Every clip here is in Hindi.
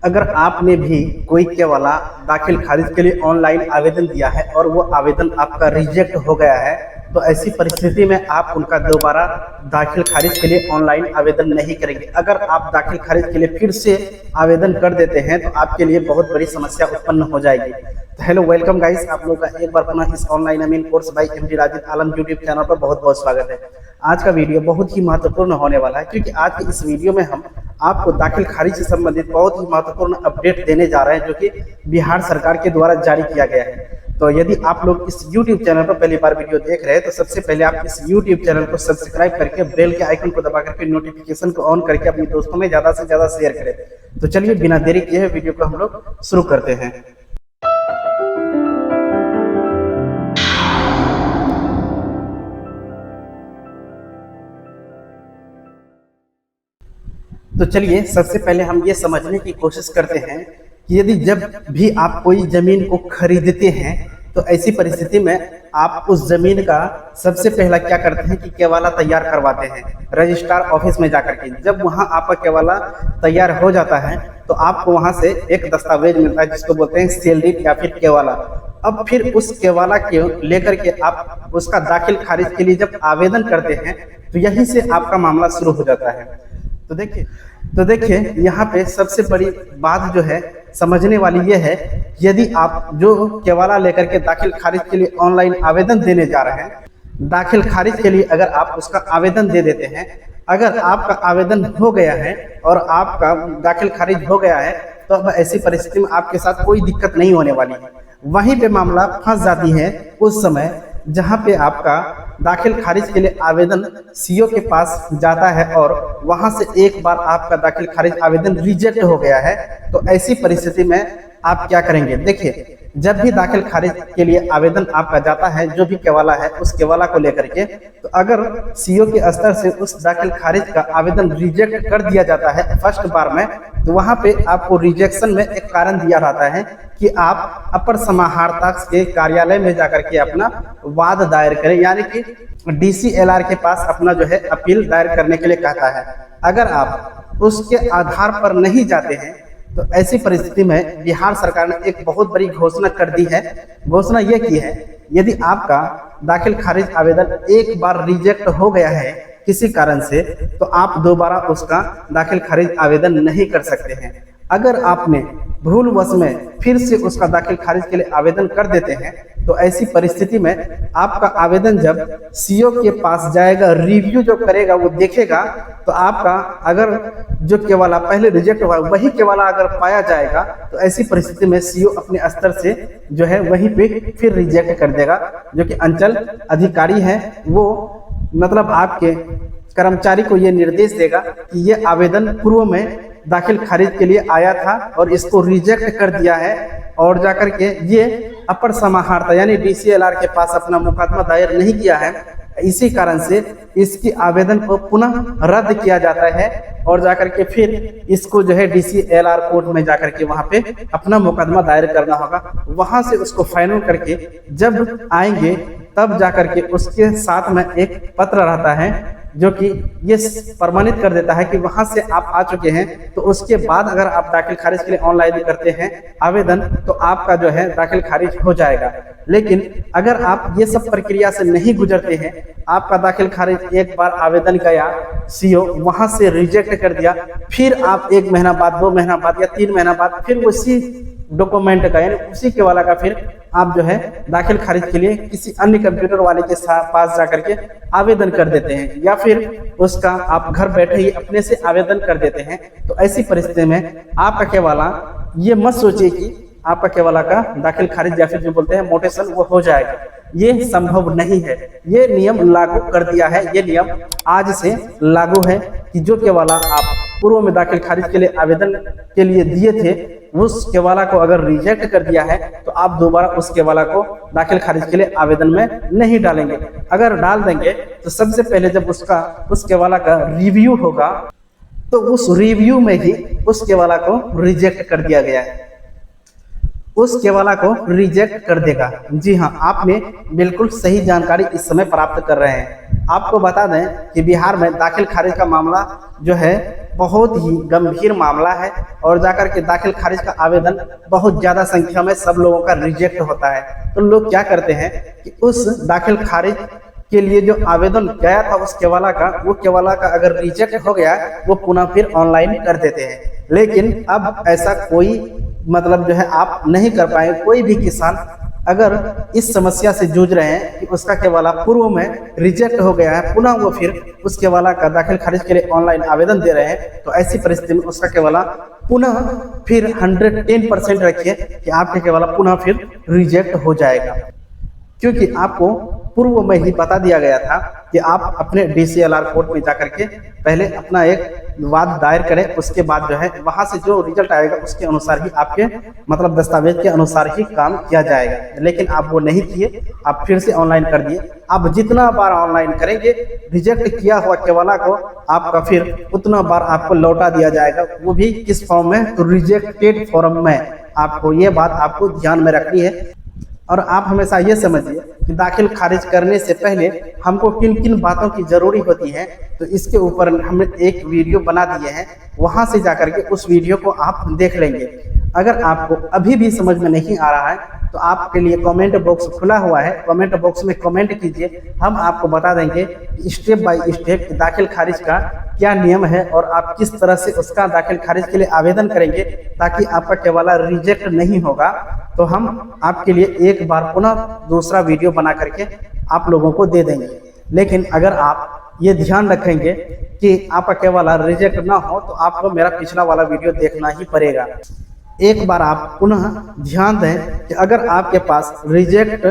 अगर आपने भी कोई केवाला दाखिल खारिज के लिए ऑनलाइन आवेदन दिया है और वो आवेदन आपका रिजेक्ट हो गया है, तो ऐसी परिस्थिति में आप उनका दोबारा दाखिल खारिज के लिए ऑनलाइन आवेदन नहीं करेंगे। अगर आप दाखिल खारिज के लिए फिर से आवेदन कर देते हैं तो आपके लिए बहुत बड़ी समस्या उत्पन्न हो जाएगी। तो हेलो, वेलकम गाइस, आप लोगों का एक बार पुनः इस ऑनलाइन अमीन कोर्स बाय एमडी राजिद आलम यूट्यूब चैनल पर बहुत बहुत स्वागत है। आज का वीडियो बहुत ही महत्वपूर्ण होने वाला है, क्योंकि आज की इस वीडियो में हम आपको दाखिल खारिज से संबंधित बहुत ही महत्वपूर्ण अपडेट देने जा रहे हैं, जो कि बिहार सरकार के द्वारा जारी किया गया है। तो यदि आप लोग इस YouTube चैनल पर पहली बार वीडियो देख रहे हैं तो सबसे पहले आप इस YouTube चैनल को सब्सक्राइब करके बेल के आइकन को दबा करके नोटिफिकेशन को ऑन करके अपने दोस्तों में ज़्यादा से ज़्यादा शेयर करें। तो चलिए बिना देरी किए वीडियो को हम लोग शुरू करते हैं। तो चलिए सबसे पहले हम ये समझने की कोशिश करते हैं कि यदि जब भी आप कोई जमीन को खरीदते हैं तो ऐसी परिस्थिति में आप उस जमीन का सबसे पहला क्या करते हैं कि केवाला तैयार करवाते हैं रजिस्ट्रार ऑफिस में जाकर के। जब वहां आपका केवाला तैयार हो जाता है तो आपको वहां से एक दस्तावेज मिलता है जिसको बोलते हैं सेल डीड या फिर केवाला। अब फिर उस केवाला के लेकर के आप उसका दाखिल खारिज के लिए जब आवेदन करते हैं तो यहीं से आपका मामला शुरू हो जाता है। तो देखिए यहाँ पे सबसे बड़ी बात जो है समझने वाली ये है, यदि आप जो केवाला लेकर के दाखिल खारिज के लिए ऑनलाइन आवेदन देने जा रहे हैं, दाखिल खारिज के लिए अगर आप उसका आवेदन दे देते हैं, अगर आपका आवेदन हो गया है और आपका दाखिल खारिज हो गया है तो अब ऐसी परिस्थिति में आपके साथ कोई दिक्कत नहीं होने वाली है। वहीं पे मामला फंस जाती है उस समय जहां पे आपका दाखिल खारिज के लिए आवेदन सीओ के पास जाता है और वहां से एक बार आपका दाखिल खारिज आवेदन रिजेक्ट हो गया है। तो ऐसी परिस्थिति में आप क्या करेंगे? देखिए, जब भी दाखिल खारिज के लिए आवेदन आपका जाता है, जो भी केवाला है उस केवाला को लेकर के, तो अगर सीओ के स्तर से उस दाखिल खारिज का आवेदन रिजेक्ट कर दिया जाता है फर्स्ट बार में, तो वहां पे आपको रिजेक्शन में एक कारण दिया जाता है कि आप अपर समाहर्ता के कार्यालय में जाकर के अपना वाद दायर करें, यानी कि डीसीएलआर के पास अपना जो है अपील दायर करने के लिए कहता है। अगर आप उसके आधार पर नहीं जाते हैं तो ऐसी परिस्थिति में बिहार सरकार ने एक बहुत बड़ी घोषणा कर दी है। घोषणा ये की है, यदि आपका दाखिल खारिज आवेदन एक बार रिजेक्ट हो गया है किसी कारण से, तो आप दोबारा उसका दाखिल खारिज आवेदन नहीं कर सकते हैं। अगर आपने भूलवश में फिर से उसका दाखिल खारिज के लिए आवेदन कर देते हैं तो ऐसी परिस्थिति में आपका आवेदन जब सीओ के पास जाएगा, रिव्यू जो करेगा वो देखेगा, तो आपका अगर जो केवाला पहले रिजेक्ट हुआ वही केवाला अगर पाया जाएगा तो ऐसी परिस्थिति में सीओ अपने स्तर से जो है वहीं पे फिर रिजेक्ट कर देगा। जो कि अंचल अधिकारी है वो मतलब आपके कर्मचारी को ये निर्देश देगा कि ये आवेदन पूर्व में दाखिल खारिज के लिए आया था और इसको रिजेक्ट कर दिया है, और जाकर के ये अपर समाहर्ता यानी डीसीएलआर के पास अपना मुकदमा दायर नहीं किया है, इसी कारण से इसकी आवेदन को पुनः रद्द किया जाता है और जाकर के फिर इसको जो है डीसीएलआर कोर्ट में जाकर के वहां पे अपना मुकदमा दायर करना होगा। वहां से उसको फाइनल करके जब आएंगे तब जाकर के उसके साथ में एक पत्र रहता है जो कि ये प्रमाणित कर देता है कि वहां से आप आ चुके हैं। तो उसके बाद अगर आप दाखिल खारिज के लिए ऑनलाइन करते हैं आवेदन तो आपका जो है दाखिल खारिज हो जाएगा। लेकिन अगर आप ये सब प्रक्रिया से नहीं गुजरते हैं, आपका दाखिल खारिज एक बार आवेदन गया, सीओ वहां से रिजेक्ट कर दिया, फिर आप 1 महीना बाद, 2 महीना बाद या 3 महीना बाद फिर उसी डॉक्यूमेंट का यानी उसी केवाला का फिर आप जो है दाखिल खारिज के लिए किसी अन्य कंप्यूटर वाले के पास जाकर के आवेदन कर देते हैं, या फिर उसका आप घर बैठे ही अपने से आवेदन कर देते हैं। तो ऐसी परिस्थिति में आपका केवाला ये मत सोचिए कि आपका केवाला का दाखिल खारिज या फिर जो बोलते हैं मोटेशन वो हो जाएगा, ये संभव नहीं है। ये नियम लागू कर दिया है, ये नियम आज से लागू है कि जो केवाला आप पूर्व में दाखिल खारिज के लिए आवेदन के लिए दिए थे उस केवाला को अगर रिजेक्ट कर दिया है तो आप दोबारा उस केवाला को दाखिल खारिज के लिए आवेदन में नहीं डालेंगे। अगर डाल देंगे तो सबसे पहले जब उस केवाला का रिव्यू होगा तो उस रिव्यू में ही उस केवाला को रिजेक्ट कर दिया गया है। उस केवाला को रिजेक्ट कर देगा। जी हाँ, आपने बिल्कुल सही जानकारी इस समय प्राप्त कर रहे हैं। आपको बता दें कि बिहार में दाखिल खारिज का मामला जो है बहुत ही गंभीर मामला है और जाकर के दाखिल खारिज का आवेदन बहुत ज़्यादा संख्या में सब लोगों का रिजेक्ट होता है। तो लोग क्या करते हैं कि उस दाखिल खारिज के लिए जो आवेदन गया था उस केवाला का, वो केवाला का अगर रिजेक्ट हो गया वो पुनः फिर ऑनलाइन कर देते हैं। लेकिन अब ऐसा कोई मतलब जो है आप नहीं कर पाए। कोई भी किसान अगर इस समस्या से जूझ रहे हैं कि उसका केवाला पूर्व में रिजेक्ट हो गया है, पुनः वो फिर उस केवाला का दाखिल खारिज के लिए ऑनलाइन आवेदन दे रहे हैं, तो ऐसी परिस्थिति में उसका केवाला पुनः फिर 110% रखिए कि आपके केवाला पुनः फिर रिजेक्ट हो जाएगा। क्योंकि आपको पूर्व में ही बता दिया गया था कि आप अपने DCLR कोर्ट में जाकर के पहले अपना एक वाद दायर करें, उसके बाद जो है वहां से जो रिजल्ट आएगा उसके अनुसार ही आपके मतलब दस्तावेज के अनुसार ही काम किया जाएगा। लेकिन आप वो नहीं किए, आप फिर से ऑनलाइन कर दिए। आप जितना बार ऑनलाइन करेंगे रिजेक्ट किया हुआ केवाला को आपका फिर उतना बार आपको लौटा दिया जाएगा, वो भी किस फॉर्म में, तो रिजेक्टेड फॉर्म में। आपको ये बात आपको ध्यान में रखनी है। और आप हमेशा ये समझिए कि दाखिल खारिज करने से पहले हमको किन किन बातों की ज़रूरी होती है, तो इसके ऊपर हमने एक वीडियो बना दिए हैं, वहां से जाकर के उस वीडियो को आप देख लेंगे। अगर आपको अभी भी समझ में नहीं आ रहा है तो आपके लिए कमेंट बॉक्स खुला हुआ है, कमेंट बॉक्स में कमेंट कीजिए, हम आपको बता देंगे स्टेप बाय स्टेप दाखिल खारिज का क्या नियम है और आप किस तरह से उसका दाखिल खारिज के लिए आवेदन करेंगे ताकि आपका केवाला रिजेक्ट नहीं होगा। तो हम आपके लिए एक बार पुनः दूसरा वीडियो बना करके आप लोगों को दे देंगे। लेकिन अगर आप ये ध्यान रखेंगे कि आपका केवाला रिजेक्ट ना हो तो आपको मेरा पिछला वाला वीडियो देखना ही पड़ेगा। एक बार आप पुनः ध्यान दें कि अगर आपके पास रिजेक्ट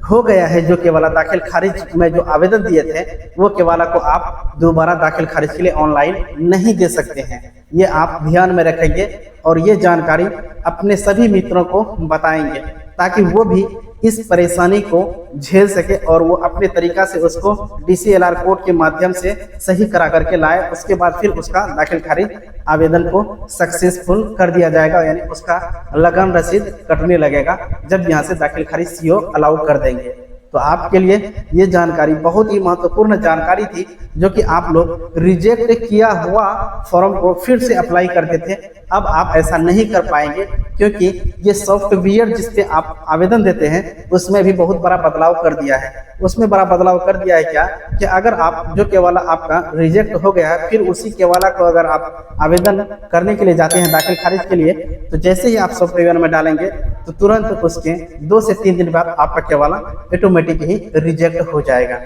हो गया है जो केवाला दाखिल खारिज में जो आवेदन दिए थे, वो केवाला को आप दोबारा दाखिल खारिज के लिए ऑनलाइन नहीं दे सकते हैं। ये आप ध्यान में रखेंगे और ये जानकारी अपने सभी मित्रों को बताएंगे ताकि वो भी इस परेशानी को झेल सके और वो अपने तरीका से उसको DCLR कोर्ट के माध्यम से सही करा करके लाए। उसके बाद फिर उसका दाखिल खारिज आवेदन को सक्सेसफुल कर दिया जाएगा, यानी उसका लगन रसीद कटने लगेगा जब यहाँ से दाखिल खारिज CO अलाउ कर देंगे। तो आपके लिए ये जानकारी बहुत ही महत्वपूर्ण जानकारी थी, जो कि आप लोग रिजेक्ट किया हुआ फॉर्म को फिर से अप्लाई करते थे। अब आप ऐसा नहीं कर पाएंगे क्योंकि ये सॉफ्टवेयर जिस पे आप आवेदन देते हैं उसमें भी बहुत बड़ा बदलाव कर दिया है। उसमें बड़ा बदलाव कर दिया है क्या कि अगर आप जो केवाला आपका रिजेक्ट हो गया है फिर उसी केवाला को अगर आप आवेदन करने के लिए जाते हैं दाखिल खारिज के लिए, तो जैसे ही आप सॉफ्टवेयर में डालेंगे तो तुरंत उसके 2 से 3 दिन बाद आपका केवाला ऑटोमेटिक ही रिजेक्ट हो जाएगा।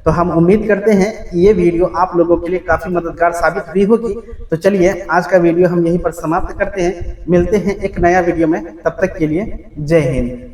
तो हम उम्मीद करते हैं कि ये वीडियो आप लोगों के लिए काफ़ी मददगार साबित भी होगी। तो चलिए आज का वीडियो हम यहीं पर समाप्त करते हैं, मिलते हैं एक नया वीडियो में, तब तक के लिए जय हिंद।